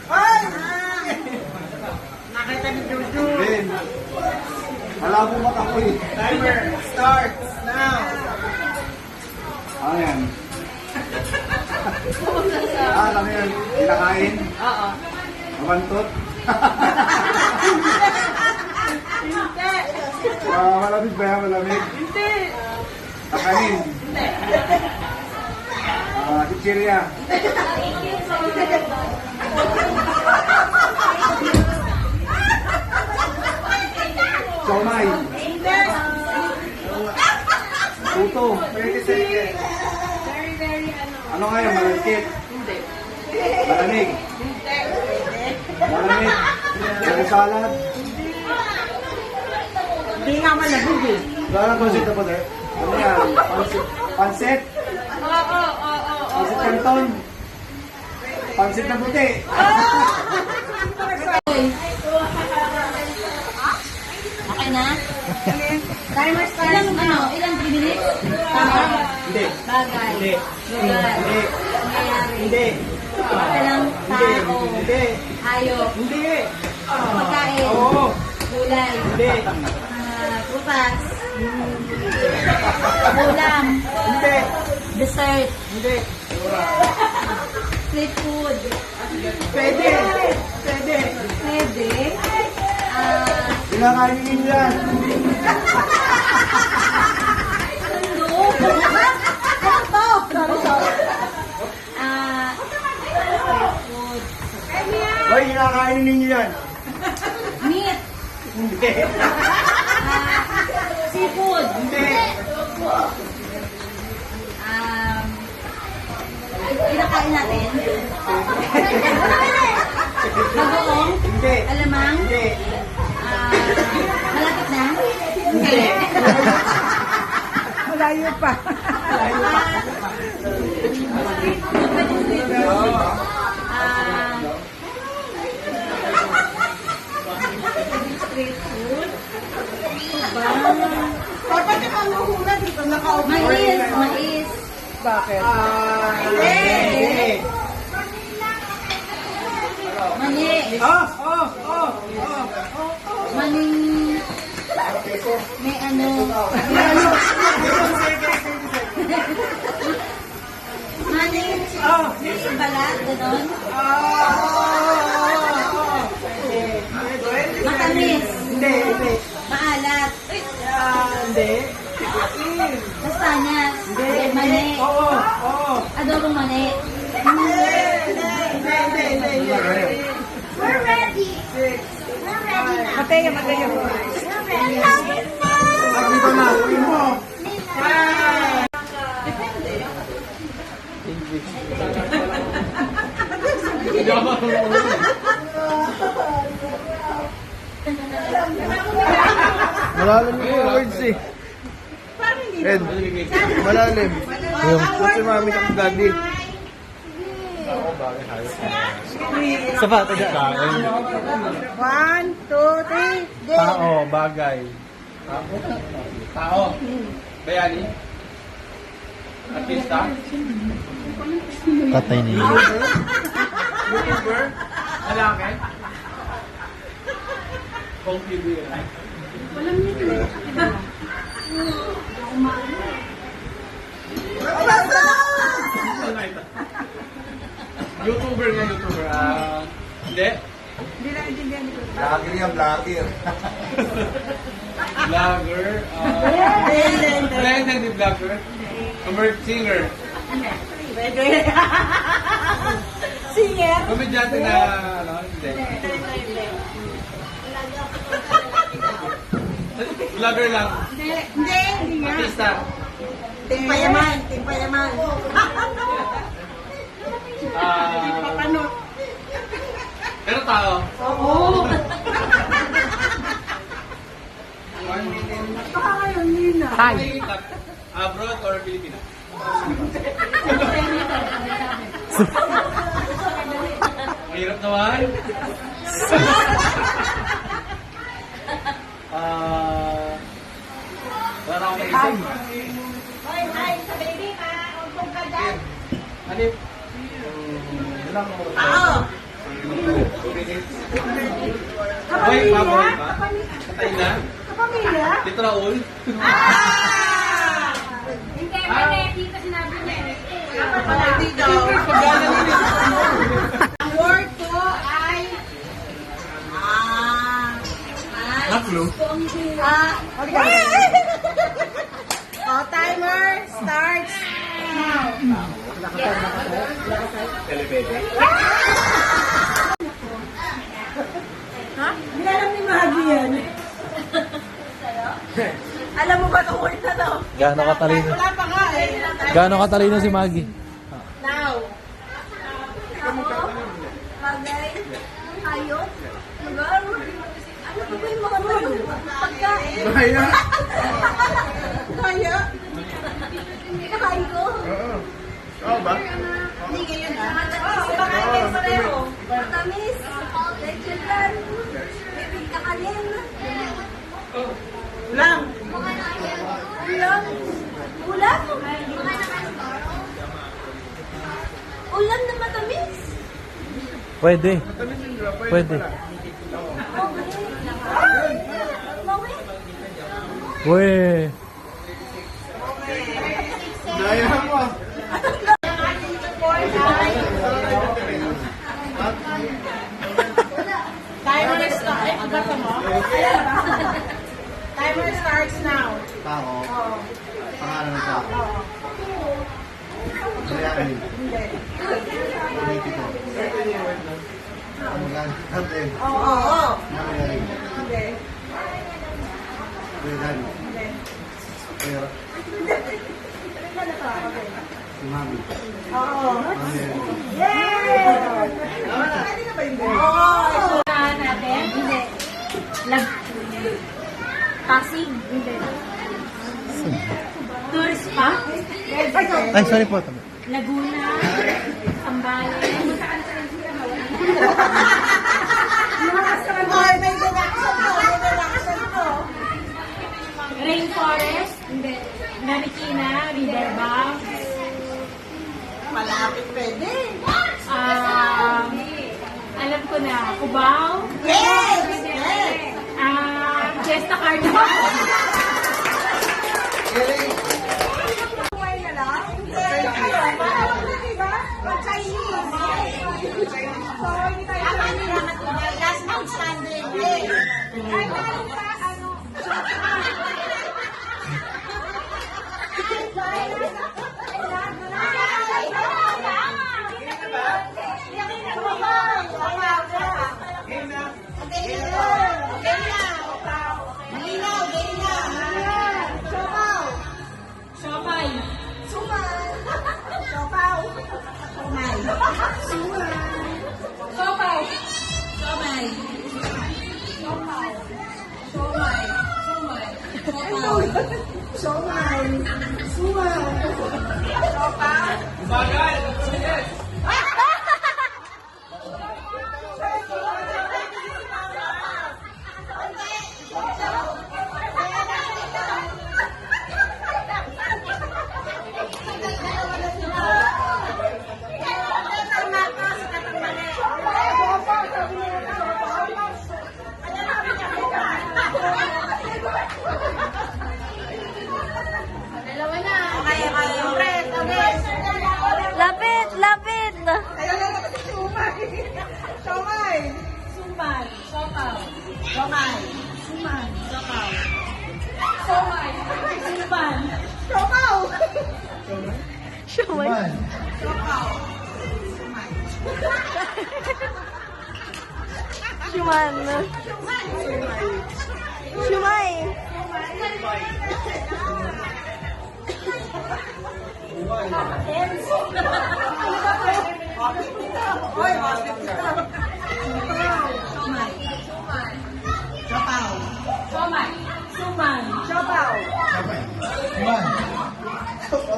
Ay! Nakita ni Jojo. Ben. Malabo mata ko eh. Timer starts now. Ano yan? Alam yan. Kinakain? Oo. Mabantot? Hindi. Malamig ba yan? Malamig? Hindi. Kakanin? Hindi. Chichirya? Somay? Hindi. Puto? Very Ano nga yan? Malagkit? Hindi. Malamig? Hindi. Malamig? May salad? Hindi nga malabog eh. Salad pansit na po, sir? Ano yan? Pansit? Oo. Pansit canton? Pansit na puti? Okay na? Timer starts now. Ilang 3 minutes? Tama? Hindi. Bagay. Hindi. Lugar. Hindi. Nangyayari. Hindi. Walang tao. Hindi. Hayop. Hindi. Pagkain. Oo. Gulay. Hindi. Prutas. Ulam. Hindi. Dessert. Hindi. Street food. Pwede. Pwede. Pwede. Pinakainin yan. Ano? Ano to? Street food. Hoy, kinakainin ninyo yan. Meat. Hindi. Seafood. Hindi. Kinakain natin. Bagoong. Hindi. Alamang. Hindi. Malapit na. Hindi. Malayo pa. Street food. Pwede street food. Street food. Dapat ka mahuhula dito. Nakaupo. Mais. Bakit? Hindi. Mani. Maning. May ano. Maning. May balat. Ganon. Matamis. Hindi. Hindi. Maalat. Hindi. Kastanyas. Mani. Oo. Oo. Adobong mani. We're ready. We're ready na. Mateo. We're ready. Pag dito na, uwi mo. Malalim yung words eh. Ed, malalim. Yung si mami ng daddy. Sapat agad. 1, 2, 3, go! Tao, bagay. Tao. Bayani. Artista. Katay niya. YouTuber. Lalaki. Computer. YouTuber nga, YouTuber. Hindi. Hindi na intindihan nito. Vlogger yan, vlogger. Vlogger. Hindi vlogger. Singer. Singer? Komedyante na, ano, hindi. Vlogger lang. Hindi nga. Artista. Timpayaman. Papanot. Pero tao. Oo. 1 million. Baka ngayon, Nina. Abroad or Pilipinas? Mahirap naman. Wala na akong maisip. Hi, sa baby, ma. Untong ka dyan. Hanip. Oo. Hoy, baboy ba? Patay na? Kapamilya? Dito na all? Hindi, pwede. Dito sinabi niya eh. Dito. Ang word ko ay... Naklo? Timer starts now. Telebebe. Ha? Hindi alam ni Maggie yan. Alam mo ba itong word na to? Gaano katalino? Wala pa nga eh. Gaano katalino si Maggie? Now. Bagay. Ayot. Lugar. Ano ba yung mga tayo? Pagkain. Kaya? Kaya? Kinakain ko. Oo. Oo ba? Hindi ganyan ah. Bakain kayo pareho. Matamis. Leche plan. Bibig kakanin. Lang. Ulam. Ulam? Ulam na matamis. Pwede. Pwede. Mawin. Uy. Daya mo. Timer starts. Basta mo? Timer starts now. Tao. Oo. Pangalan ng tao. Oo. Mayayain. Hindi. Politiko. Ano yan? Captain. Oo. Mayayain. Hindi. Kuyahan. Hindi. Kaya si Mami. Oo. Mayayain. Yay! Pwede na ba yun? Oo. Natin? Hindi. Pasig? Hindi. Tourist pa? Ay, sorry po. Laguna? Sambales? Ay, may deduction to. May deduction to. Rainforest? Hindi. Marikina? Riverbank? Malapit pwede. Alam ko na. Cubao? Yes! Yes! Fiesta Carnival? Kumain na lang? Parang na, diba? Chinese. So, hindi tayo last outstanding. Ay, meron pa, ano? Siomay? Sopaw? Dalawa na. Lapit! Lapit! Siomay. Sumbay. Sopaw. Siomay. Suman. Sopaw. Somay. Sumban. Siopaw. Man. Shuman. Shumay. Hoy, hospital. Siopaw. Somay. Suman. Siopaw. Man. Sapaw.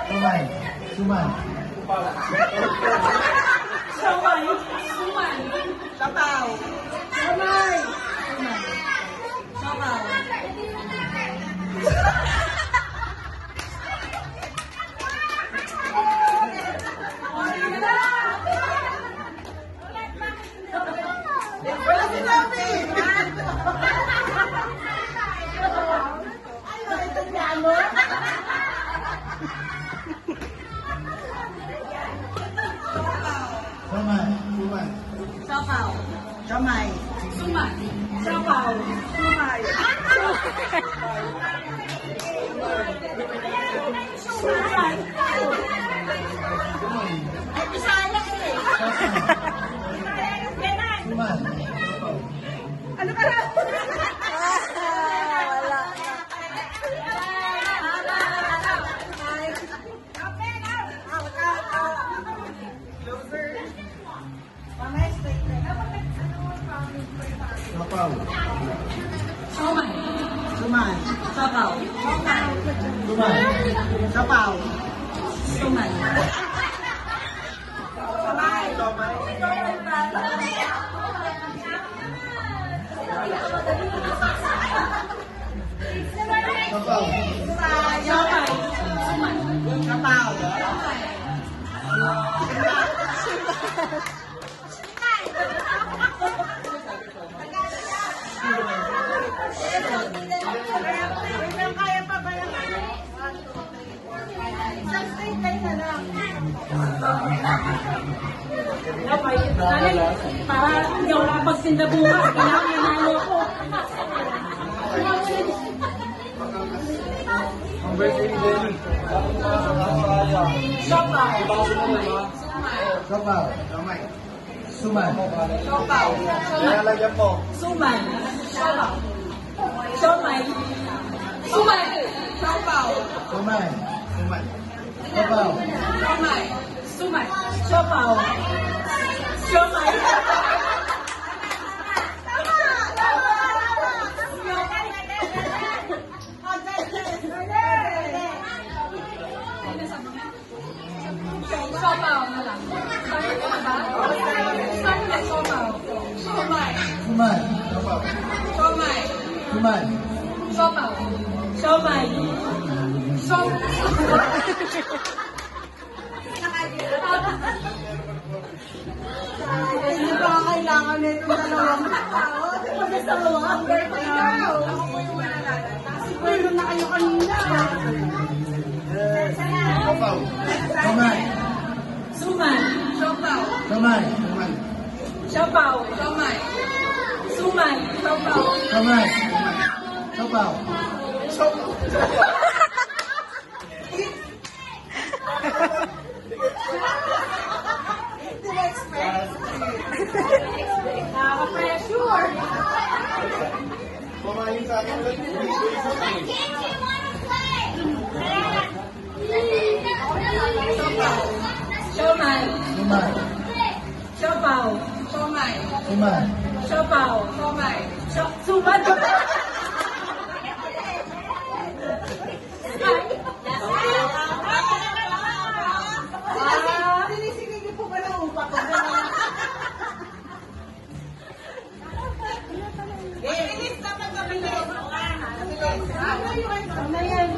Suman. Suman. Somay. Suman. Siopaw. Siomay. Siopaw. Sapaw. Sumay. Sumay. Ay, pisala eh. Suman. Ano ka na? Sapaw. Suman. Suman. Sapaw. Suman. Sapaw. Suman. Sapaw. Sapaw. Suman. Sapaw. Kaya pa ba yung isang straight line na lang? Para hindi ako nakapagsinda bukas. Kailangan nanalo ko. Ang birthday ni Denny. Sapaw. Suman. Nilalagyan po. Suman. Sapaw. Siomay. Suman. Sapaw. Suman. Suman. Sapaw. Siomay. Suman. Sapaw. Siomay. Sapaw na lang. Saan na sapaw? Siomay. Suman. Siomay. Suman. Sapaw. Siomay. Hindi ba kailangan na itong dalawang tao? Kasi sa mga birthday daw. Ako po yung manalala. Siguro na kayo kanina. Sapaw. Suman. Suman. Sapaw. Suman. Sapaw. Siomay. Suman. Sapaw. Suman. Sapaw. Nakaka-pressure. Kumain sa akin lang. Siomay. Suman. Sapaw. Siomay. Suman. Sapaw. Siomay. Suman. Sinisingin niyo po ba ng upa ko? Mabilis dapat mabilis. Ano yun? Mabilis.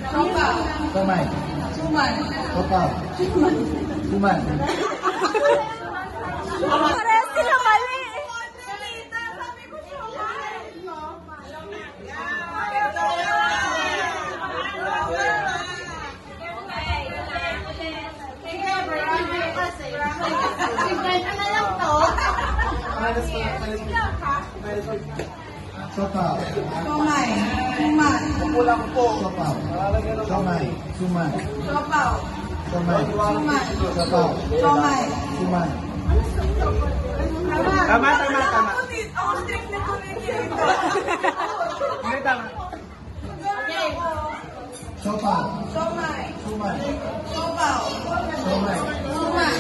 Sapaw. Suman. Suman. Sapaw. Suman. Parehas sila mali. Sabi ko suman. Sige, marami kasi. Ano na lang to? Sapaw. Sumay. Suman. Kulang po. Sapaw. Sumay. Suman. Sapaw. Sumay. Suman. Sapaw. Sumay. Suman. Tama. Ako strict na communicator. Hindi, tama. Okay. Sapaw. Sumay. Suman. Sapaw. Sumay. Suman.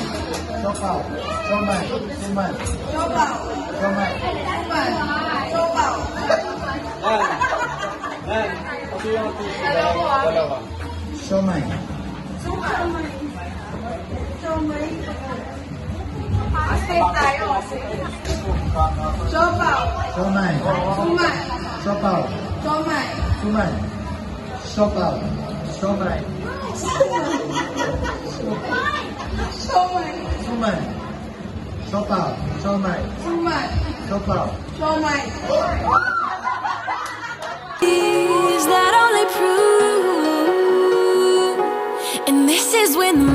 Sapaw. Sumay. Suman. Sapaw. Sumay. Suman. Sapaw. Yan. Kasi yung dalawa. Sumay. Sumay. Stay tayo. Sapaw. Sumay. Suman. Sapaw. Sumay. Suman. Sapaw. Sumay. Sumay. Suman. Sapaw. Sumay. Suman. Sapaw. Sumay. Is that all they prove? And this is when the